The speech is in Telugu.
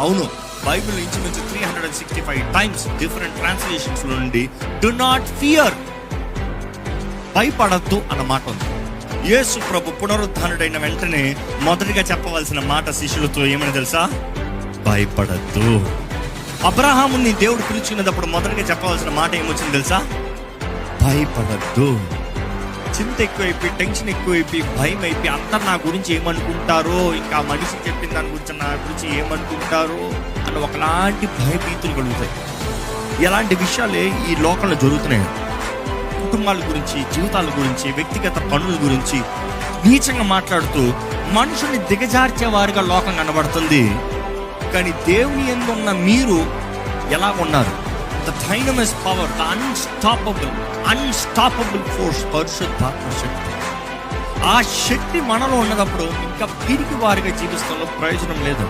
అవును, బైబిల్ ఇంచుమించు 365 టైమ్స్ డిఫరెంట్ ట్రాన్స్లేషన్స్ నుండి డు నాట్ ఫియర్, భయపడద్దు అన్న మాట ఉంది. యేసు ప్రభు పునరుద్ధానుడైన వెంటనే మొదటిగా చెప్పవలసిన మాట శిష్యులతో ఏమని తెలుసా? భయపడద్దు. అబ్రహాముని దేవుడు పిలిచినప్పుడు మొదటిగా చెప్పవలసిన మాట ఏమొచ్చింది తెలుసా? భయపడద్దు. చింత ఎక్కువైపోయి, టెన్షన్ ఎక్కువైపోయి, భయం అయిపోయి, అందరు నా గురించి ఏమనుకుంటారో, ఇంకా మనిషి చెప్పిన దాని గురించి నా గురించి ఏమనుకుంటారో అని ఒకలాంటి భయభీతులు కలుగుతాయి. ఎలాంటి విషయాలే ఈ లోకంలో జరుగుతున్నాయి. కుటుంబాల గురించి, జీవితాల గురించి, వ్యక్తిగత పనుల గురించి నీచంగా మాట్లాడుతూ మనుషుల్ని దిగజార్చే వారిగా లోకం కనబడుతుంది. కానీ దేవుని యందు ఉన్న మీరు ఎలా ఉన్నారు? The dunamis power, the unstoppable force, పరిశుద్ధాత్మ శక్తి. ఆ శక్తి మనలో ఉన్నప్పుడు ఇంకా పిరికి వారిగా జీవితంలో ప్రయోజనం లేదు.